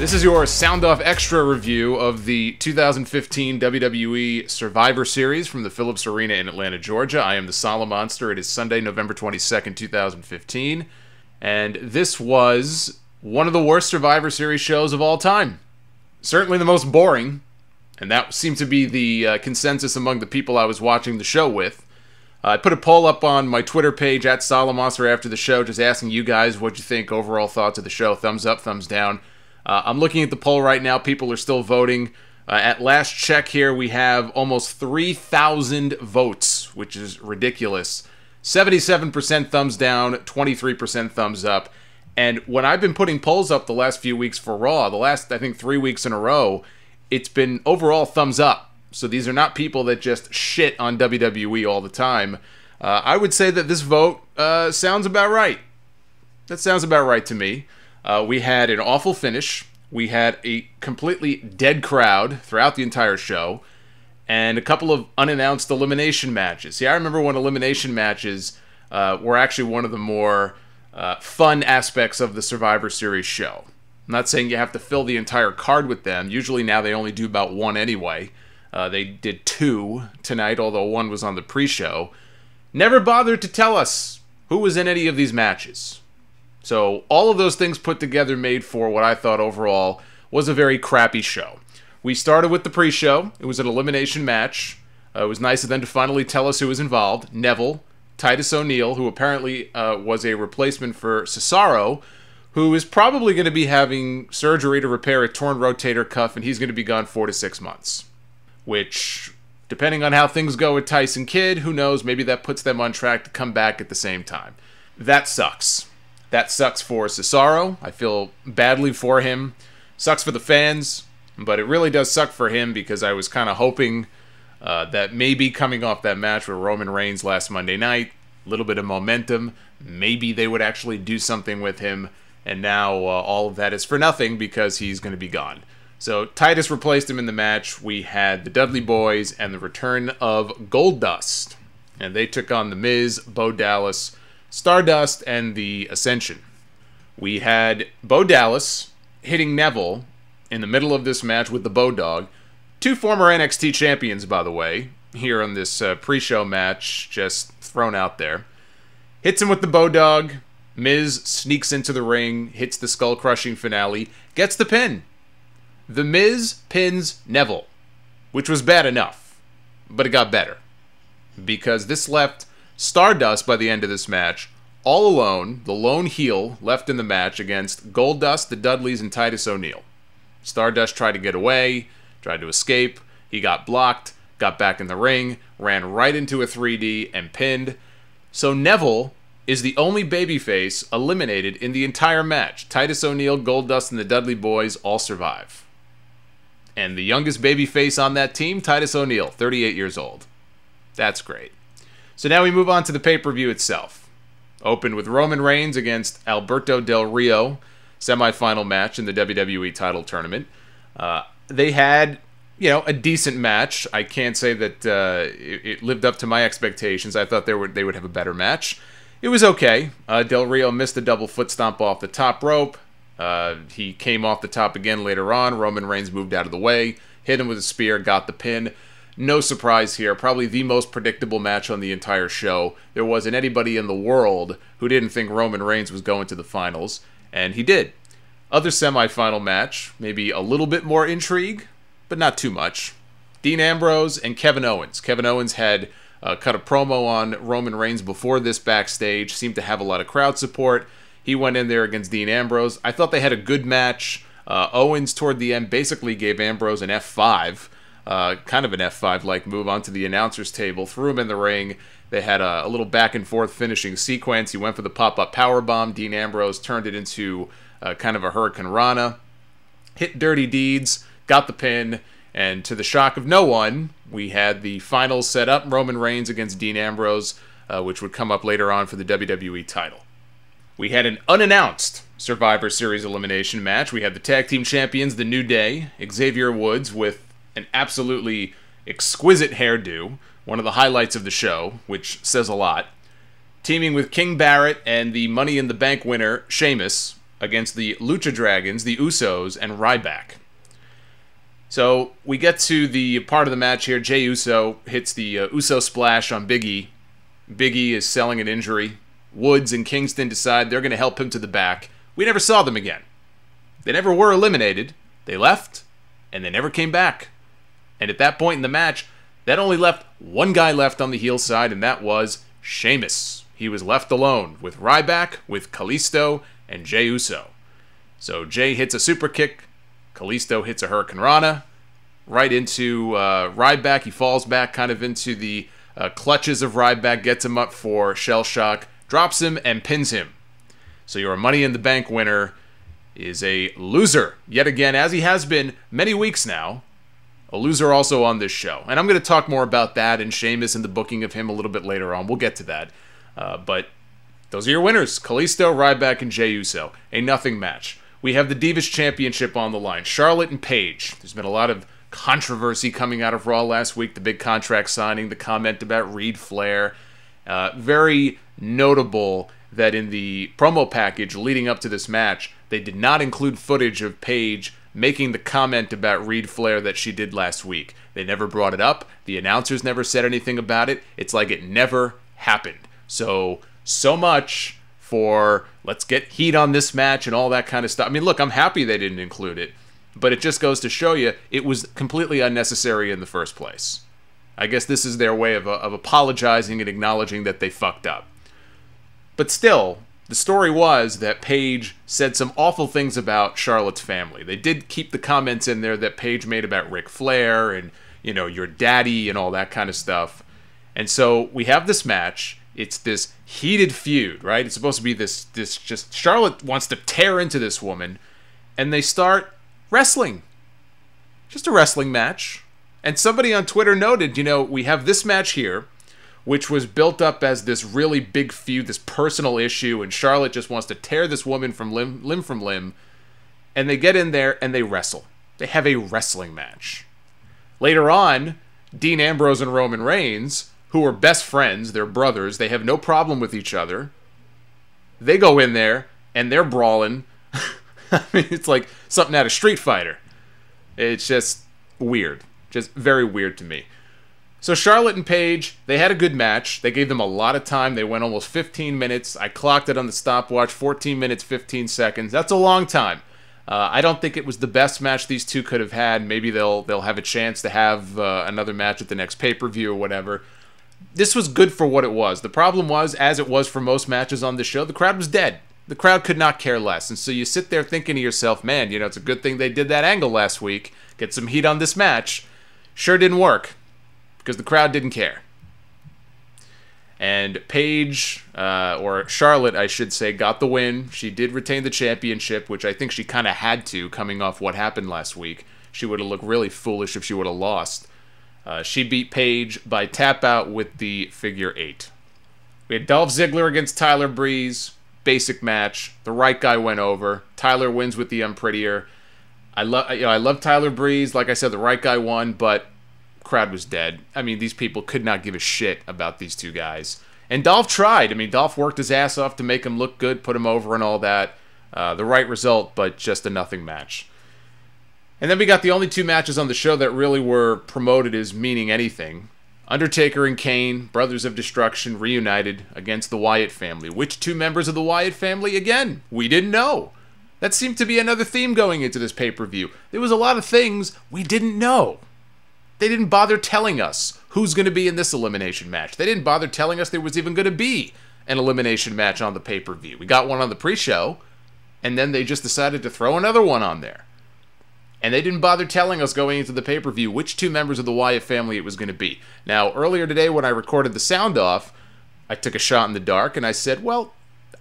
This is your Sound Off Extra review of the 2015 WWE Survivor Series from the Phillips Arena in Atlanta, Georgia. I am the Solomonster. It is Sunday, November 22nd, 2015. And this was one of the worst Survivor Series shows of all time. Certainly the most boring. And that seemed to be the consensus among the people I was watching the show with. I put a poll up on my Twitter page at Solomonster after the show, just asking you guys what you think, overall thoughts of the show. Thumbs up, thumbs down. I'm looking at the poll right now. People are still voting. At last check here, we have almost 3,000 votes, which is ridiculous. 77% thumbs down, 23% thumbs up. And when I've been putting polls up the last few weeks for Raw, the last, I think, 3 weeks in a row, it's been overall thumbs up. So these are not people that just shit on WWE all the time. I would say that this vote sounds about right. That sounds about right to me. We had an awful finish. We had a completely dead crowd throughout the entire show. And a couple of unannounced elimination matches. See, I remember when elimination matches were actually one of the more fun aspects of the Survivor Series show. I'm not saying you have to fill the entire card with them. Usually now they only do about one anyway. They did 2 tonight, although 1 was on the pre-show. Never bothered to tell us who was in any of these matches. So all of those things put together made for what I thought overall was a very crappy show. We started with the pre-show. It was an elimination match. It was nice of them to finally tell us who was involved. Neville, Titus O'Neil, who apparently was a replacement for Cesaro, who is probably going to be having surgery to repair a torn rotator cuff, and he's going to be gone 4 to 6 months. Which, depending on how things go with Tyson Kidd, who knows, maybe that puts them on track to come back at the same time. That sucks. That sucks for Cesaro. I feel badly for him. Sucks for the fans, but it really does suck for him because I was kind of hoping that maybe coming off that match with Roman Reigns last Monday night, a little bit of momentum, maybe they would actually do something with him, and now all of that is for nothing because he's going to be gone. So Titus replaced him in the match. We had the Dudley Boys and the return of Goldust, and they took on The Miz, Bo Dallas, Stardust, and the Ascension. We had Bo Dallas hitting Neville in the middle of this match with the Bo Dog. 2 former NXT champions, by the way, here on this pre-show match, just thrown out there. Hits him with the Bo Dog. Miz sneaks into the ring, hits the skull-crushing finale, gets the pin. The Miz pins Neville, which was bad enough, but it got better. Because this left Stardust, by the end of this match, all alone, the lone heel left in the match against Goldust, the Dudleys, and Titus O'Neil. Stardust tried to get away, tried to escape. He got blocked, got back in the ring, ran right into a 3D, and pinned. So Neville is the only babyface eliminated in the entire match. Titus O'Neil, Goldust, and the Dudley Boys all survive. And the youngest babyface on that team, Titus O'Neil, 38 years old. That's great. So now we move on to the pay-per-view itself. Opened with Roman Reigns against Alberto Del Rio, semifinal match in the WWE title tournament. They had, a decent match. I can't say that it lived up to my expectations. I thought they would have a better match. It was okay. Del Rio missed a double foot stomp off the top rope. He came off the top again later on. Roman Reigns moved out of the way, hit him with a spear, got the pin. No surprise here. Probably the most predictable match on the entire show. There wasn't anybody in the world who didn't think Roman Reigns was going to the finals, and he did. Other semifinal match, maybe a little bit more intrigue, but not too much. Dean Ambrose and Kevin Owens. Kevin Owens had cut a promo on Roman Reigns before this backstage, seemed to have a lot of crowd support. He went in there against Dean Ambrose. I thought they had a good match. Owens, toward the end, basically gave Ambrose an F5. Kind of an F5-like move onto the announcer's table, threw him in the ring. They had a little back-and-forth finishing sequence. He went for the pop-up powerbomb. Dean Ambrose turned it into kind of a Hurricane Rana. Hit Dirty Deeds, got the pin, and to the shock of no one, we had the finals set up, Roman Reigns against Dean Ambrose, which would come up later on for the WWE title. We had an unannounced Survivor Series elimination match. We had the tag team champions, The New Day, Xavier Woods, with an absolutely exquisite hairdo, one of the highlights of the show, which says a lot, teaming with King Barrett and the Money in the Bank winner, Sheamus, against the Lucha Dragons, the Usos, and Ryback. So we get to the part of the match here. Jey Uso hits the Uso splash on Big E. Big E is selling an injury. Woods and Kingston decide they're going to help him to the back. We never saw them again. They never were eliminated. They left, and they never came back. And at that point in the match, that only left one guy left on the heel side, and that was Sheamus. He was left alone with Ryback, with Kalisto, and Jey Uso. So Jey hits a super kick. Kalisto hits a Hurricane Rana right into Ryback. He falls back kind of into the clutches of Ryback, gets him up for Shell Shock, drops him, and pins him. So your Money in the Bank winner is a loser, yet again, as he has been many weeks now. A loser also on this show. And I'm going to talk more about that and Sheamus and the booking of him a little bit later on. We'll get to that. But those are your winners. Kalisto, Ryback, and Jey Uso. A nothing match. We have the Divas Championship on the line. Charlotte and Paige. There's been a lot of controversy coming out of Raw last week. The big contract signing, the comment about Reed Flair. Very notable that in the promo package leading up to this match, they did not include footage of Paige making the comment about Reed Flair that she did last week. They never brought it up. The announcers never said anything about it. It's like it never happened. So much for let's get heat on this match and all that kind of stuff. I mean, look, I'm happy they didn't include it, but it just goes to show you it was completely unnecessary in the first place. I guess this is their way of apologizing and acknowledging that they fucked up. But still, the story was that Paige said some awful things about Charlotte's family. They did keep the comments in there that Paige made about Ric Flair and, you know, your daddy and all that kind of stuff. And so we have this match. It's this heated feud, right? It's supposed to be this just Charlotte wants to tear into this woman, and they start wrestling. Just a wrestling match. And somebody on Twitter noted, you know, we have this match here, which was built up as this really big feud, this personal issue, and Charlotte just wants to tear this woman from limb from limb, and they get in there and they wrestle. They have a wrestling match. Later on, Dean Ambrose and Roman Reigns, who are best friends, they're brothers, they have no problem with each other, they go in there and they're brawling. I mean, it's like something out of Street Fighter. It's just weird. Just very weird to me. So Charlotte and Paige, they had a good match. They gave them a lot of time. They went almost 15 minutes. I clocked it on the stopwatch, 14 minutes, 15 seconds. That's a long time. I don't think it was the best match these two could have had. Maybe they'll have a chance to have another match at the next pay-per-view or whatever. This was good for what it was. The problem was, as it was for most matches on the show, the crowd was dead. The crowd could not care less. And so you sit there thinking to yourself, man, you know, it's a good thing they did that angle last week. Get some heat on this match. Sure didn't work. Because the crowd didn't care. And Paige, or Charlotte, I should say, got the win. She did retain the championship, which I think she kind of had to, coming off what happened last week. She would have looked really foolish if she would have lost. She beat Paige by tap out with the figure 8. We had Dolph Ziggler against Tyler Breeze. Basic match. The right guy went over. Tyler wins with the unprettier. I love Tyler Breeze. Like I said, the right guy won, but crowd was dead. I mean, these people could not give a shit about these two guys. And Dolph tried. I mean, Dolph worked his ass off to make him look good, put him over and all that. The right result, but just a nothing match. And then we got the only two matches on the show that really were promoted as meaning anything. Undertaker and Kane, Brothers of Destruction, reunited against the Wyatt family. Which two members of the Wyatt family? Again, we didn't know. That seemed to be another theme going into this pay-per-view. There was a lot of things we didn't know. They didn't bother telling us who's going to be in this elimination match. They didn't bother telling us there was even going to be an elimination match on the pay-per-view. We got one on the pre-show, and then they just decided to throw another one on there. And they didn't bother telling us going into the pay-per-view which two members of the Wyatt family it was going to be. Now, earlier today when I recorded the sound off, I took a shot in the dark, and I said, well,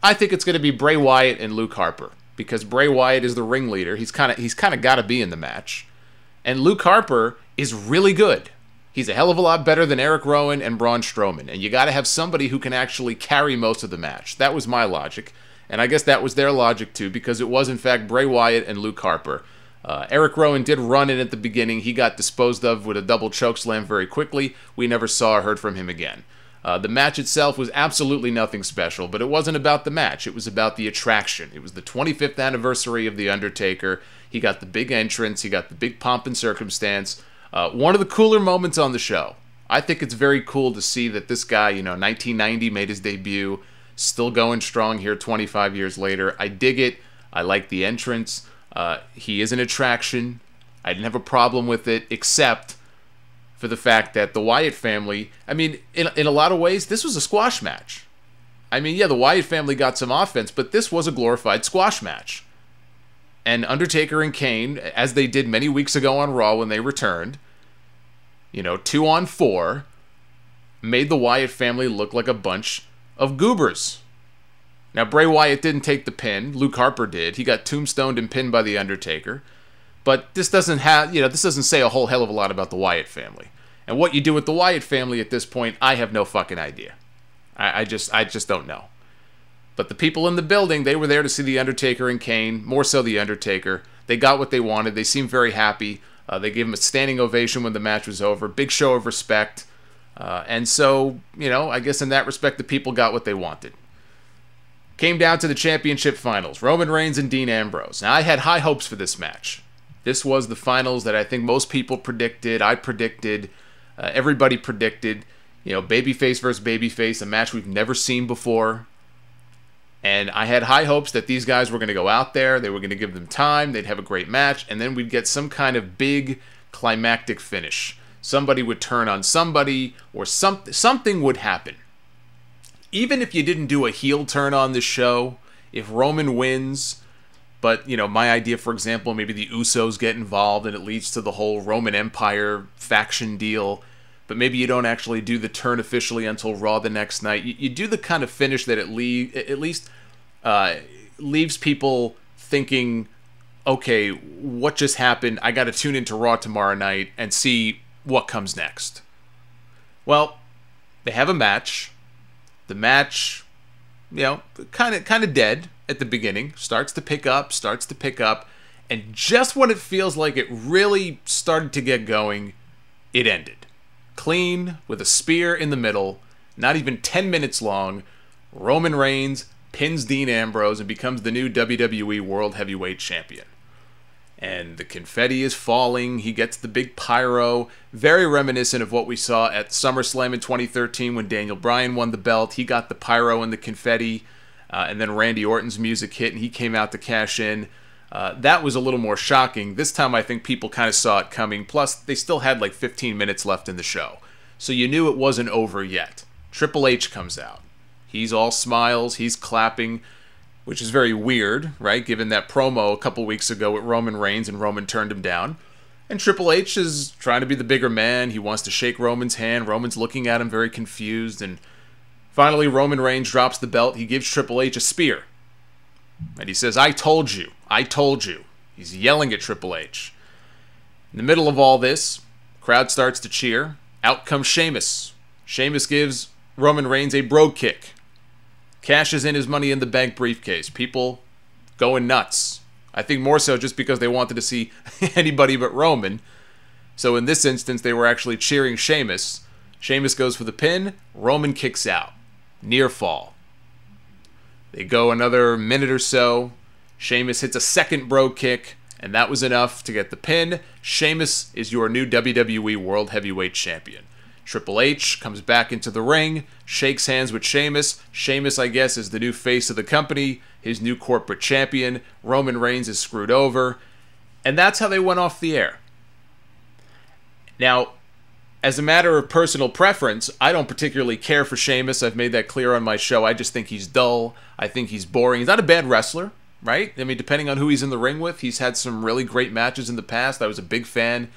I think it's going to be Bray Wyatt and Luke Harper, because Bray Wyatt is the ringleader. He's kind of got to be in the match. And Luke Harper is really good. He's a hell of a lot better than Eric Rowan and Braun Strowman. And you got to have somebody who can actually carry most of the match. That was my logic. And I guess that was their logic too, because it was in fact Bray Wyatt and Luke Harper. Eric Rowan did run in at the beginning. He got disposed of with a double chokeslam very quickly. We never saw or heard from him again. The match itself was absolutely nothing special, but it wasn't about the match. It was about the attraction. It was the 25th anniversary of The Undertaker. He got the big entrance. He got the big pomp and circumstance. One of the cooler moments on the show. I think it's very cool to see that this guy, 1990 made his debut, still going strong here 25 years later. I dig it. I like the entrance. He is an attraction. I didn't have a problem with it, except for the fact that the Wyatt family, in a lot of ways, this was a squash match. The Wyatt family got some offense, but this was a glorified squash match. And Undertaker and Kane, as they did many weeks ago on Raw when they returned, 2-on-4, made the Wyatt family look like a bunch of goobers. Now, Bray Wyatt didn't take the pin. Luke Harper did. He got tombstoned and pinned by The Undertaker. But this doesn't say a whole hell of a lot about the Wyatt family. And what you do with the Wyatt family at this point, I have no fucking idea. I just don't know. But the people in the building, they were there to see The Undertaker and Kane, more so The Undertaker. They got what they wanted. They seemed very happy. They gave him a standing ovation when the match was over. Big show of respect. And so, I guess in that respect, the people got what they wanted. Came down to the championship finals. Roman Reigns and Dean Ambrose. Now, I had high hopes for this match. This was the finals that I think most people predicted. I predicted. Everybody predicted. Babyface versus babyface, a match we've never seen before. And I had high hopes that these guys were going to go out there. They were going to give them time. They'd have a great match. And then we'd get some kind of big climactic finish. Somebody would turn on somebody, or something would happen. Even if you didn't do a heel turn on the show, if Roman wins, but, my idea, for example, maybe the Usos get involved and it leads to the whole Roman Empire faction deal, but maybe you don't actually do the turn officially until Raw the next night. You do the kind of finish that at least leaves people thinking, okay, what just happened? I got to tune into Raw tomorrow night and see what comes next. Well, they have a match. The match, kind of dead at the beginning. Starts to pick up. And just when it feels like it really started to get going, it ended. Clean, with a spear in the middle, not even 10 minutes long. Roman Reigns pins Dean Ambrose and becomes the new WWE World Heavyweight Champion. And the confetti is falling. He gets the big pyro. Very reminiscent of what we saw at SummerSlam in 2013 when Daniel Bryan won the belt. He got the pyro and the confetti. And then Randy Orton's music hit and he came out to cash in. That was a little more shocking. This time I think people kind of saw it coming. Plus, they still had like 15 minutes left in the show. So you knew it wasn't over yet. Triple H comes out. He's all smiles. He's clapping, which is very weird, right? Given that promo a couple weeks ago with Roman Reigns and Roman turned him down. And Triple H is trying to be the bigger man. He wants to shake Roman's hand. Roman's looking at him very confused. And finally, Roman Reigns drops the belt. He gives Triple H a spear. And he says, I told you. I told you. He's yelling at Triple H. In the middle of all this, crowd starts to cheer. Out comes Sheamus. Sheamus gives Roman Reigns a bro kick. Cashes in his Money in the Bank briefcase. People going nuts. I think more so just because they wanted to see anybody but Roman. So in this instance, they were actually cheering Sheamus. Sheamus goes for the pin. Roman kicks out. Near fall. They go another minute or so. Sheamus hits a second bro kick, and that was enough to get the pin. Sheamus is your new WWE World Heavyweight Champion. Triple H comes back into the ring, shakes hands with Sheamus. Sheamus, I guess, is the new face of the company, his new corporate champion. Roman Reigns is screwed over. And that's how they went off the air. Now, as a matter of personal preference, I don't particularly care for Sheamus. I've made that clear on my show. I just think he's dull. I think he's boring. He's not a bad wrestler, right? Depending on who he's in the ring with, he's had some really great matches in the past. I was a big fan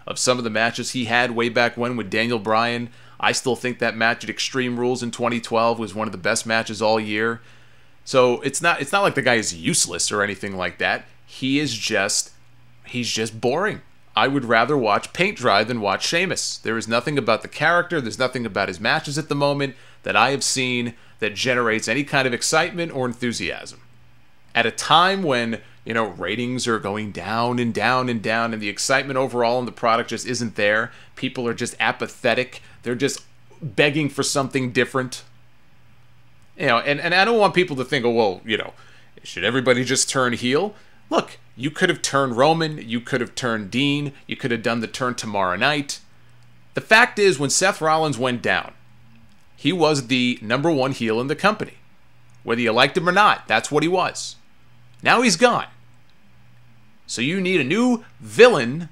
of some of the matches he had way back when with Daniel Bryan. I still think that match at Extreme Rules in 2012 was one of the best matches all year. So it's not like the guy is useless or anything like that. He's just boring. I would rather watch paint dry than watch Sheamus. There is nothing about the character, there's nothing about his matches at the moment that I have seen that generates any kind of excitement or enthusiasm. At a time when, ratings are going down and down and down, and the excitement overall in the product just isn't there. People are just apathetic. They're just begging for something different. And I don't want people to think, oh, well, should everybody just turn heel? Look, you could have turned Roman, you could have turned Dean, you could have done the turn tomorrow night. The fact is, when Seth Rollins went down, he was the number one heel in the company. Whether you liked him or not, that's what he was. Now he's gone. So you need a new villain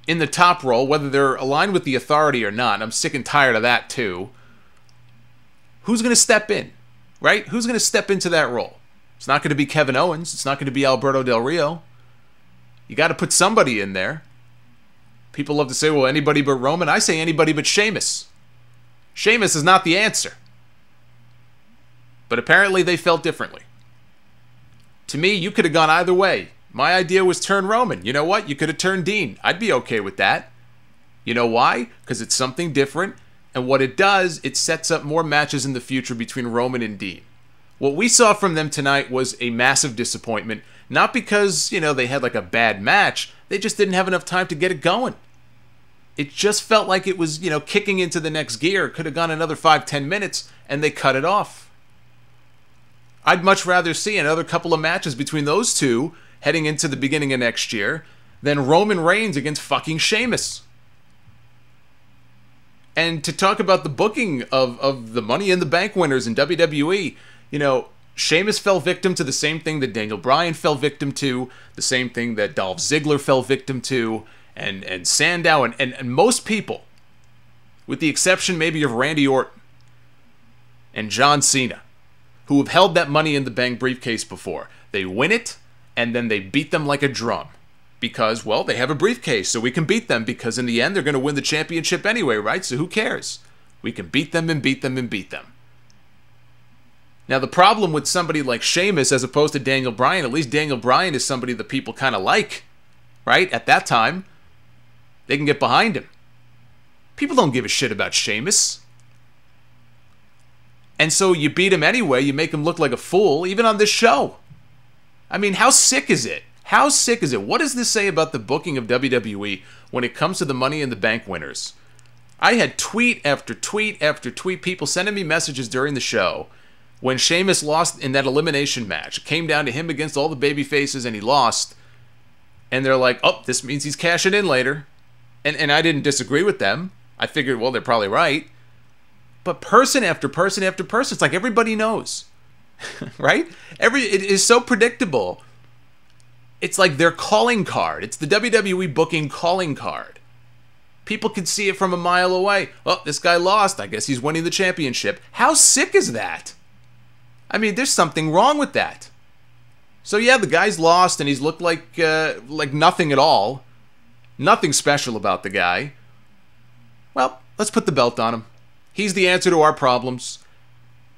in the top role, whether they're aligned with the Authority or not. I'm sick and tired of that too. Who's going to step in, right? Who's going to step into that role? It's not going to be Kevin Owens. It's not going to be Alberto Del Rio. You got to put somebody in there. People love to say, well, anybody but Roman. I say anybody but Sheamus. Sheamus is not the answer. But apparently they felt differently. To me, you could have gone either way. My idea was turn Roman. You know what? You could have turned Dean. I'd be okay with that. You know why? Because it's something different. And what it does, it sets up more matches in the future between Roman and Dean. What we saw from them tonight was a massive disappointment. Not because, they had like a bad match. They just didn't have enough time to get it going. It just felt like it was, kicking into the next gear. Could have gone another 5-10 minutes, and they cut it off. I'd much rather see another couple of matches between those two heading into the beginning of next year than Roman Reigns against fucking Sheamus. And to talk about the booking of the Money in the Bank winners in WWE, Sheamus fell victim to the same thing that Daniel Bryan fell victim to, the same thing that Dolph Ziggler fell victim to, and Sandow, and most people, with the exception maybe of Randy Orton and John Cena, who have held that Money in the Bank briefcase before. They win it, and then they beat them like a drum. Because, well, they have a briefcase, so we can beat them, because in the end, they're going to win the championship anyway, right? So who cares? We can beat them and beat them and beat them. Now, the problem with somebody like Sheamus as opposed to Daniel Bryan, at least Daniel Bryan is somebody that people kind of like, right? At that time, they can get behind him. People don't give a shit about Sheamus. And so you beat him anyway, you make him look like a fool, even on this show. I mean, how sick is it? How sick is it? What does this say about the booking of WWE when it comes to the Money in the Bank winners? I had tweet after tweet after tweet, people sending me messages during the show when Sheamus lost in that elimination match. It came down to him against all the baby faces and he lost. And they're like, oh, this means he's cashing in later. And I didn't disagree with them. I figured, well, they're probably right. But person after person after person, it's like everybody knows. Right? It is so predictable. It's like their calling card. It's the WWE booking calling card. People can see it from a mile away. Oh, this guy lost. I guess he's winning the championship. How sick is that? I mean, there's something wrong with that. So yeah, the guy's lost and he's looked like nothing at all. Nothing special about the guy. Well, let's put the belt on him. He's the answer to our problems.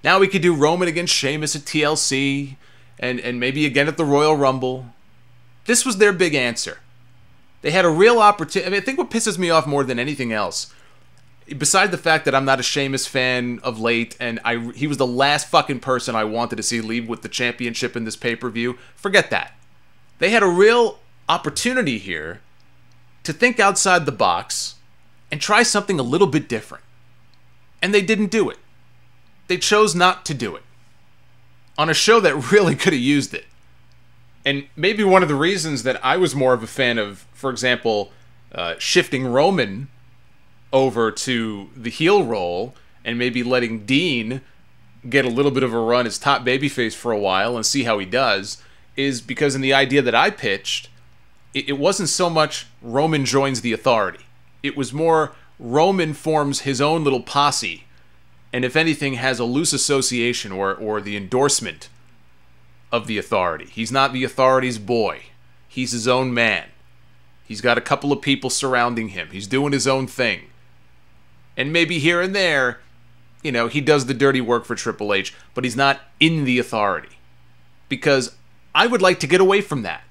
Now we could do Roman against Sheamus at TLC and maybe again at the Royal Rumble. This was their big answer. They had a real opportunity. I mean, I think what pisses me off more than anything else, beside the fact that I'm not a Sheamus fan of late, and he was the last fucking person I wanted to see leave with the championship in this pay-per-view, forget that. They had a real opportunity here to think outside the box and try something a little bit different. And they didn't do it. They chose not to do it. On a show that really could have used it. And maybe one of the reasons that I was more of a fan of, for example, shifting Roman over to the heel role and maybe letting Dean get a little bit of a run as top babyface for a while and see how he does, is because in the idea that I pitched, it wasn't so much Roman joins the Authority. It was more Roman forms his own little posse, and if anything has a loose association or the endorsement of the Authority. He's not the Authority's boy. He's his own man. He's got a couple of people surrounding him. He's doing his own thing. And maybe here and there, he does the dirty work for Triple H, but he's not in the Authority. Because I would like to get away from that.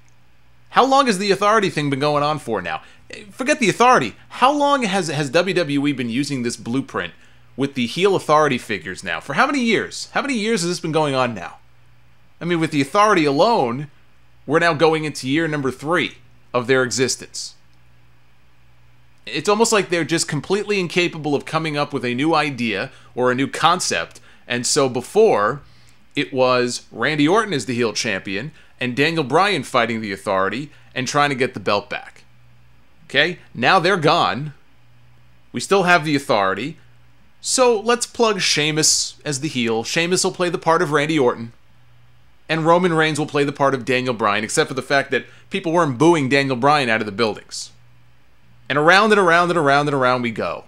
How long has the Authority thing been going on for now? Forget the Authority. How long has WWE been using this blueprint with the heel Authority figures now? For how many years? How many years has this been going on now? I mean, with the Authority alone, we're now going into year number 3 of their existence. It's almost like they're just completely incapable of coming up with a new idea or a new concept. And so before, it was Randy Orton as the heel champion and Daniel Bryan fighting the Authority and trying to get the belt back. Okay? Now they're gone. We still have the Authority. So let's plug Sheamus as the heel. Sheamus will play the part of Randy Orton. And Roman Reigns will play the part of Daniel Bryan, except for the fact that people weren't booing Daniel Bryan out of the buildings. And around and around and around and around we go.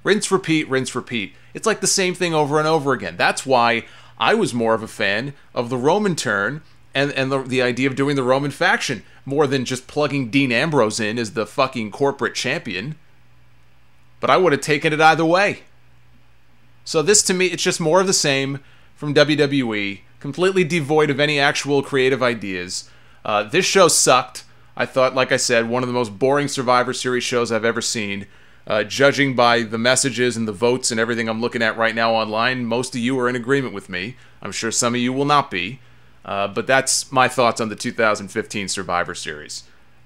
Rinse, repeat, rinse, repeat. It's like the same thing over and over again. That's why I was more of a fan of the Roman turn and the idea of doing the Roman faction, more than just plugging Dean Ambrose in as the fucking corporate champion. But I would have taken it either way. So this, to me, it's just more of the same from WWE, completely devoid of any actual creative ideas. This show sucked. I thought, like I said, one of the most boring Survivor Series shows I've ever seen. Judging by the messages and the votes and everything I'm looking at right now online, most of you are in agreement with me. I'm sure some of you will not be. But that's my thoughts on the 2015 Survivor Series.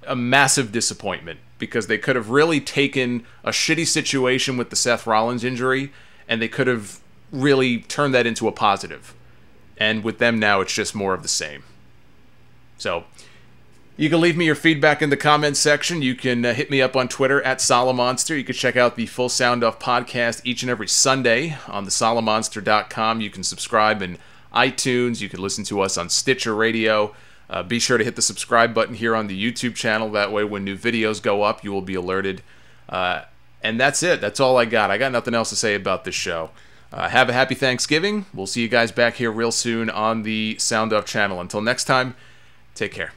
A massive disappointment, because they could have really taken a shitty situation with the Seth Rollins injury, and they could have really turned that into a positive. And with them now, it's just more of the same. So, you can leave me your feedback in the comments section. You can hit me up on Twitter at Solomonster. You can check out the Full Sound Off podcast each and every Sunday on the Solomonster.com. You can subscribe in iTunes. You can listen to us on Stitcher Radio. Be sure to hit the subscribe button here on the YouTube channel. That way, when new videos go up, you will be alerted. And that's it. That's all I got. I got nothing else to say about this show. Have a happy Thanksgiving. We'll see you guys back here real soon on the Sound Off channel. Until next time, take care.